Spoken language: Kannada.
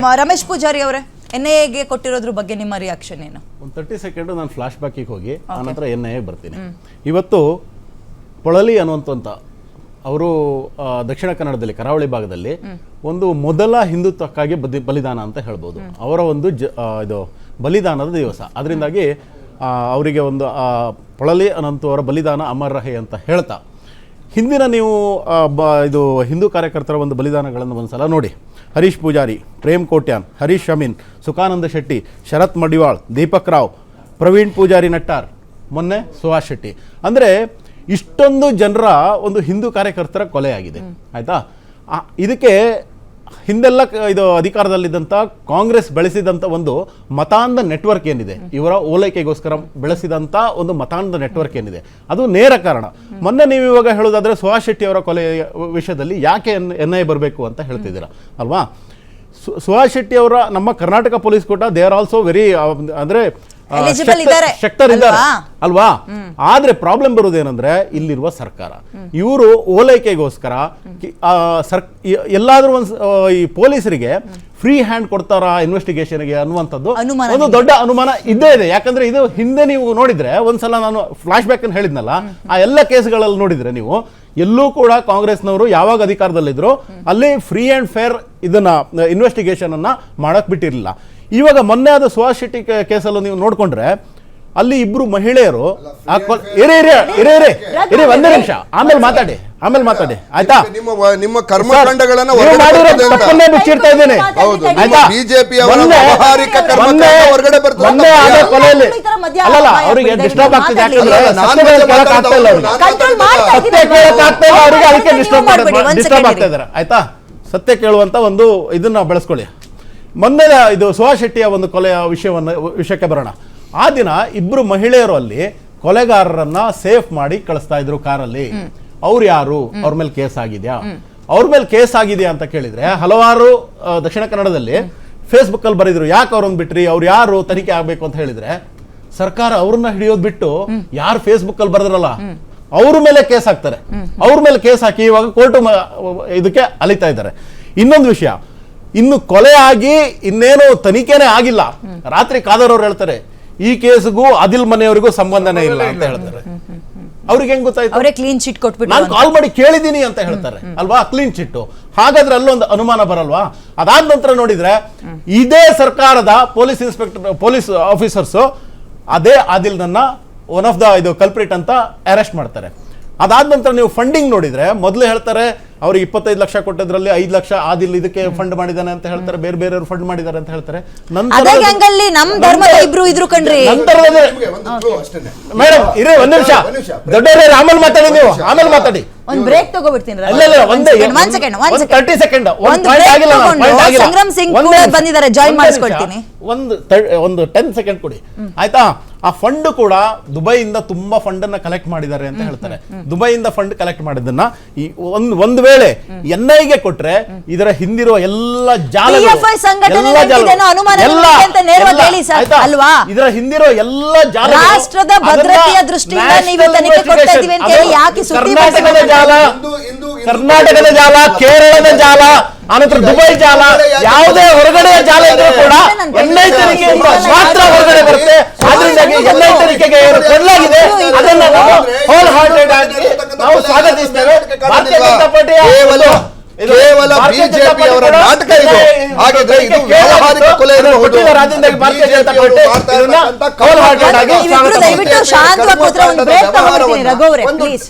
ರಮೇಶ್ ಪೂಜಾರಿ ಅವರೇ, ಎನ್ಐಎಗೆ ಕೊಟ್ಟಿರೋದ್ರ ಬಗ್ಗೆ ನಿಮ್ಮ ರಿಯಾಕ್ಷನ್ ಏನು? ಒಂದು 30 ಸೆಕೆಂಡ್ ನಾನು ಫ್ಲಾಶ್ ಬ್ಯಾಕಿಗೆ ಹೋಗಿ ಆನಂತರ ಎನ್ಐಎಗೆ ಬರ್ತೀನಿ. ಇವತ್ತು ಪೊಳಲಿ ಅನ್ನುವಂಥ ಅವರು ದಕ್ಷಿಣ ಕನ್ನಡದಲ್ಲಿ ಕರಾವಳಿ ಭಾಗದಲ್ಲಿ ಒಂದು ಮೊದಲ ಹಿಂದುತ್ವಕ್ಕಾಗಿ ಬಲಿದಾನ ಅಂತ ಹೇಳ್ಬೋದು. ಅವರ ಒಂದು ಇದು ಬಲಿದಾನದ ದಿವಸ. ಅದರಿಂದಾಗಿ ಅವರಿಗೆ ಒಂದು ಪೊಳಲಿ ಅನ್ನುವಂಥವರ ಬಲಿದಾನ ಅಮರ್ ರಹೆ ಅಂತ ಹೇಳ್ತಾ, ಹಿಂದಿನ ನೀವು ಇದು ಹಿಂದೂ ಕಾರ್ಯಕರ್ತರ ಒಂದು ಬಲಿದಾನಗಳನ್ನು ಒಂದ್ಸಲ ನೋಡಿ. ಹರೀಶ್ ಪೂಜಾರಿ, ಪ್ರೇಮ್ ಕೋಟ್ಯಾನ್, ಹರೀಶ್ ಅಮೀನ್, ಸುಖಾನಂದ ಶೆಟ್ಟಿ, ಶರತ್ ಮಡಿವಾಳ್, ದೀಪಕ್ ರಾವ್, ಪ್ರವೀಣ್ ಪೂಜಾರಿ ನಟ್ಟಾರ್, ಮೊನ್ನೆ ಸುಹಾಸ್ ಶೆಟ್ಟಿ. ಅಂದರೆ ಇಷ್ಟೊಂದು ಜನರ ಒಂದು ಹಿಂದೂ ಕಾರ್ಯಕರ್ತರ ಕೊಲೆಯಾಗಿದೆ. ಆಯಿತಾ? ಇದಕ್ಕೆ ಹಿಂದೆಲ್ಲ ಇದು ಅಧಿಕಾರದಲ್ಲಿದ್ದಂಥ ಕಾಂಗ್ರೆಸ್ ಬೆಳೆಸಿದಂಥ ಒಂದು ಮತಾಂಧ ನೆಟ್ವರ್ಕ್ ಏನಿದೆ, ಇವರ ಓಲೈಕೆಗೋಸ್ಕರ ಬೆಳೆಸಿದಂಥ ಒಂದು ಮತಾಂಧ ನೆಟ್ವರ್ಕ್ ಏನಿದೆ, ಅದು ನೇರ ಕಾರಣ. ಮೊನ್ನೆ ನೀವು ಇವಾಗ ಹೇಳೋದಾದ್ರೆ ಸುಹಾಸ್ ಶೆಟ್ಟಿ ಅವರ ಕೊಲೆ ವಿಷಯದಲ್ಲಿ ಯಾಕೆ ಎನ್ಐಎ ಬರಬೇಕು ಅಂತ ಹೇಳ್ತಿದ್ದೀರಾ ಅಲ್ವಾ? ಸುಹಾಸ್ ಶೆಟ್ಟಿ ಅವರ ನಮ್ಮ ಕರ್ನಾಟಕ ಪೊಲೀಸ್ ಕೂಡ ದೇ ಆರ್ ಆಲ್ಸೋ ವೆರಿ ಅಂದರೆ ಶಕ್ತರಿದ್ದಾರೆ ಅಲ್ವಾ? ಆದ್ರೆ ಪ್ರಾಬ್ಲಮ್ ಬರುವುದೇನಂದ್ರೆ ಇಲ್ಲಿರುವ ಸರ್ಕಾರ, ಇವರು ಓಲೈಕೆಗೋಸ್ಕರ ಎಲ್ಲಾದ್ರೂ ಈ ಪೊಲೀಸರಿಗೆ ಫ್ರೀ ಹ್ಯಾಂಡ್ ಕೊಡ್ತಾರಾ ಇನ್ವೆಸ್ಟಿಗೇಷನ್ಗೆ ಅನ್ನುವಂಥದ್ದು ಒಂದು ದೊಡ್ಡ ಅನುಮಾನ ಇದ್ದೇ ಇದೆ. ಯಾಕಂದ್ರೆ ಇದು ಹಿಂದೆ ನೀವು ನೋಡಿದ್ರೆ, ಒಂದ್ಸಲ ನಾನು ಫ್ಲಾಶ್ ಬ್ಯಾಕ್ ಅಂತ ಹೇಳಿದ್ನಲ್ಲ, ಆ ಎಲ್ಲ ಕೇಸ್ಗಳಲ್ಲಿ ನೋಡಿದ್ರೆ ನೀವು ಎಲ್ಲೂ ಕೂಡ ಕಾಂಗ್ರೆಸ್ನವರು ಯಾವಾಗ ಅಧಿಕಾರದಲ್ಲಿದ್ರು ಅಲ್ಲಿ ಫ್ರೀ ಅಂಡ್ ಫೇರ್ ಇದನ್ನ ಇನ್ವೆಸ್ಟಿಗೇಷನ್ ಅನ್ನ ಮಾಡಕ್ ಬಿಟ್ಟಿರಲಿಲ್ಲ. ಇವಾಗ ಮೊನ್ನೆ ಆದ ಸುಹಾಸ್ ಶೆಟ್ಟಿ ಕೇಸಲ್ಲೂ ನೀವು ನೋಡ್ಕೊಂಡ್ರೆ ಅಲ್ಲಿ ಇಬ್ರು ಮಹಿಳೆಯರು ಒಂದೇ ನಿಮಿಷ ಆಮೇಲೆ ಮಾತಾಡಿ ಆಯ್ತಾ? ನಿಮ್ಮ ಕರ್ಮಕಾಂಡಗಳನ್ನು ಬಿಚ್ಚಿಡ್ತಾ ಇದ್ದೇನೆ. ಅಲ್ಲಲ್ಲ, ಅವರಿಗೆ ಡಿಸ್ಟರ್ಬ್ ಆಗ್ತಿದೆ, ಅದಕ್ಕೆ ಡಿಸ್ಟರ್ಬ್ ಆಗ್ತಾ ಇದಾರೆ. ಆಯ್ತಾ? ಸತ್ಯ ಕೇಳುವಂತ ಒಂದು ಇದನ್ನ ಬೆಳೆಸ್ಕೊಳ್ಳಿ. ಮೊನ್ನೆ ಇದು ಸುಹಾಸ್ ಶೆಟ್ಟಿಯ ಒಂದು ಕೊಲೆಯ ವಿಷಯಕ್ಕೆ ಬರೋಣ. ಆ ದಿನ ಇಬ್ರು ಮಹಿಳೆಯರು ಅಲ್ಲಿ ಕೊಲೆಗಾರರನ್ನ ಸೇಫ್ ಮಾಡಿ ಕಳಿಸ್ತಾ ಇದ್ರು ಕಾರಲ್ಲಿ. ಅವ್ರು ಯಾರು? ಅವ್ರ ಮೇಲೆ ಕೇಸ್ ಆಗಿದ್ಯಾ? ಅವ್ರ ಮೇಲೆ ಕೇಸ್ ಆಗಿದೆಯಾ ಅಂತ ಕೇಳಿದ್ರೆ ಹಲವಾರು ದಕ್ಷಿಣ ಕನ್ನಡದಲ್ಲಿ ಫೇಸ್ಬುಕ್ ಅಲ್ಲಿ ಬರೆದ್ರು, ಯಾಕೆ ಅವ್ರನ್ನ ಬಿಟ್ರಿ, ಅವ್ರು ಯಾರು, ತನಿಖೆ ಆಗ್ಬೇಕು ಅಂತ ಹೇಳಿದ್ರೆ ಸರ್ಕಾರ ಅವ್ರನ್ನ ಹಿಡಿಯೋದ್ ಬಿಟ್ಟು ಯಾರು ಫೇಸ್ಬುಕ್ ಅಲ್ಲಿ ಬರೆದ್ರಲ್ಲ ಅವ್ರ ಮೇಲೆ ಕೇಸ್ ಹಾಕ್ತಾರೆ. ಅವ್ರ ಮೇಲೆ ಕೇಸ್ ಹಾಕಿ ಇವಾಗ ಕೋರ್ಟ್ ಇದಕ್ಕೆ ಅಲಿತಾ ಇದ್ದಾರೆ. ಇನ್ನೊಂದು ವಿಷಯ, ಇನ್ನು ಕೊಲೆ ಆಗಿ ಇನ್ನೇನು ತನಿಖೆನೇ ಆಗಿಲ್ಲ. ರಾತ್ರಿ ಕಾದರ್ ಅವ್ರು ಹೇಳ್ತಾರೆ ಈ ಕೇಸ್ಗೂ ಆದಿಲ್ ಮನೆಯವರಿಗೂ ಸಂಬಂಧನೇ ಇಲ್ಲ ಅಂತ ಹೇಳ್ತಾರೆ. ಅವ್ರಿಗೆ ಹೆಂಗ್ ಗೊತ್ತಾಯ್ತು? ಕ್ಲೀನ್ ಚಿಟ್ ಕೊಟ್ಬಿಟ್ಟು ನಾನು ಕಾಲ್ ಮಾಡಿ ಕೇಳಿದೀನಿ ಅಂತ ಹೇಳ್ತಾರೆ ಅಲ್ವಾ? Clean chit. ಹಾಗಾದ್ರೆ ಅಲ್ಲೊಂದು ಅನುಮಾನ ಬರಲ್ವಾ? ಅದಾದ ನಂತರ ನೋಡಿದ್ರೆ ಇದೇ ಸರ್ಕಾರದ ಪೊಲೀಸ್ ಆಫೀಸರ್ಸ್ ಅದೇ ಆದಿಲ್ ನನ್ನ ಒನ್ ಆಫ್ ದ ಇದು ಕಲ್ಪ್ರಿಟ್ ಅಂತ ಅರೆಸ್ಟ್ ಮಾಡ್ತಾರೆ. ಅದಾದ ನಂತರ ನೀವು ಫಂಡಿಂಗ್ ನೋಡಿದ್ರೆ ಮೊದಲು ಹೇಳ್ತಾರೆ ಅವ್ರಿಗೆ 25 ಲಕ್ಷ ಕೊಟ್ಟಿದ್ರಲ್ಲಿ 5 ಲಕ್ಷ ಆದಿಲ್ ಇದಕ್ಕೆ ಫಂಡ್ ಮಾಡಿದಾನೆ ಅಂತ ಹೇಳ್ತಾರೆ, ಬೇರೆ ಬೇರೆಯವರು ಫಂಡ್ ಮಾಡಿದ್ದಾರೆ ಅಂತ ಹೇಳ್ತಾರೆ. ಮೇಡಮ್ ಇರೇ ಒಂದ್ ನಿಮಿಷ, ದೊಡ್ಡವರೇ ಆಮೇಲೆ ಮಾತಾಡಿ, ನೀವು ಆಮೇಲೆ ಮಾತಾಡಿ. ಒಂದು ಬ್ರೇಕ್ ತಗೋಬಿಡ್ತೀನಿ. 30 ಸೆಕೆಂಡ್ ಸಂಗ್ರಾಮ್ ಸಿಂಗ್ ಬಂದಿದ್ದಾರೆ, ಜಾಯಿನ್ ಮಾಡಿಸ್ಕೊಳ್ತೀನಿ. ಒಂದು 10 ಸೆಕೆಂಡ್ ಕೊಡಿ ಆಯ್ತಾ? ಆ ಫಂಡ್ ಕೂಡ ದುಬೈಯಿಂದ ತುಂಬಾ ಫಂಡ್ ಅನ್ನ ಕಲೆಕ್ಟ್ ಮಾಡಿದ್ದಾರೆ ಅಂತ ಹೇಳ್ತಾರೆ. ದುಬೈಯಿಂದ ಫಂಡ್ ಕಲೆಕ್ಟ್ ಮಾಡಿದ್ದನ್ನ ಒಂದು ವೇಳೆ ಎನ್ಐಗೆ ಕೊಟ್ರೆ ಇದರ ಹಿಂದಿರುವ ಎಲ್ಲ ಇದರ ಹಿಂದಿರೋ ಎಲ್ಲ ಜಾಲ, ರಾಷ್ಟ್ರದ ಭದ್ರತೆಯ ದೃಷ್ಟಿಯಿಂದ ನೀವು ತನಿಖೆ ಕೊಡ್ತಾ ಇದೀವಿ ಅಂತ ಹೇಳಿ ಯಾಕೆ ಸುದ್ದಿ ಕರ್ನಾಟಕದ ಜಾಲ, ಕೇರಳದ ಜಾಲ, ಆನಂತರ ದುಬೈ ಜಾಲ, ಯಾವುದೇ ಹೊರಗಡೆಯ ಜಾಲ ಇದ್ರೂ ಕೂಡ ಎನ್ಐ ತನಿಖೆಯಿಂದ ಮಾತ್ರ ಹೊರಗಡೆ ಬರುತ್ತೆ. ಆದ್ರಿಂದಾಗಿ ಎನ್ಐ ತನಿಖೆಗೆ ಕೊಡಲಾಗಿದೆ, ಅದನ್ನ ನಾವು ಹೋಲ್ ಹಾರ್ಟೆಡ್ ಆಗಿ ನಾವು ಸ್ವಾಗತಿಸ್ತೇವೆ. ಭಾರತೀಯ ಜನತಾ ಪಾರ್ಟಿಯ ಕೇವಲ ಬಿಜೆಪಿ ಅವರ ನಾಟಕ ಇದು. ಹಾಗಾದ್ರೆ ಇದು ವ್ಯಾವಹಾರಿಕ ಕೊಲೆ ಇರಬಹುದು. ಭಾರತೀಯ ಜನತಾ ಪಾರ್ಟಿ ಇದನ್ನ ಹೋಲ್ ಹಾರ್ಟೆಡ್ ಆಗಿ ದಯವಿಟ್ಟು ಶಾಂತವಾಗಿ ಕೂತ್ರೆ ಒಂದು ಬ್ರೇಕ್ ತಗೊಳ್ತೀನಿ ರಘು ಅವರೇ, ಪ್ಲೀಸ್.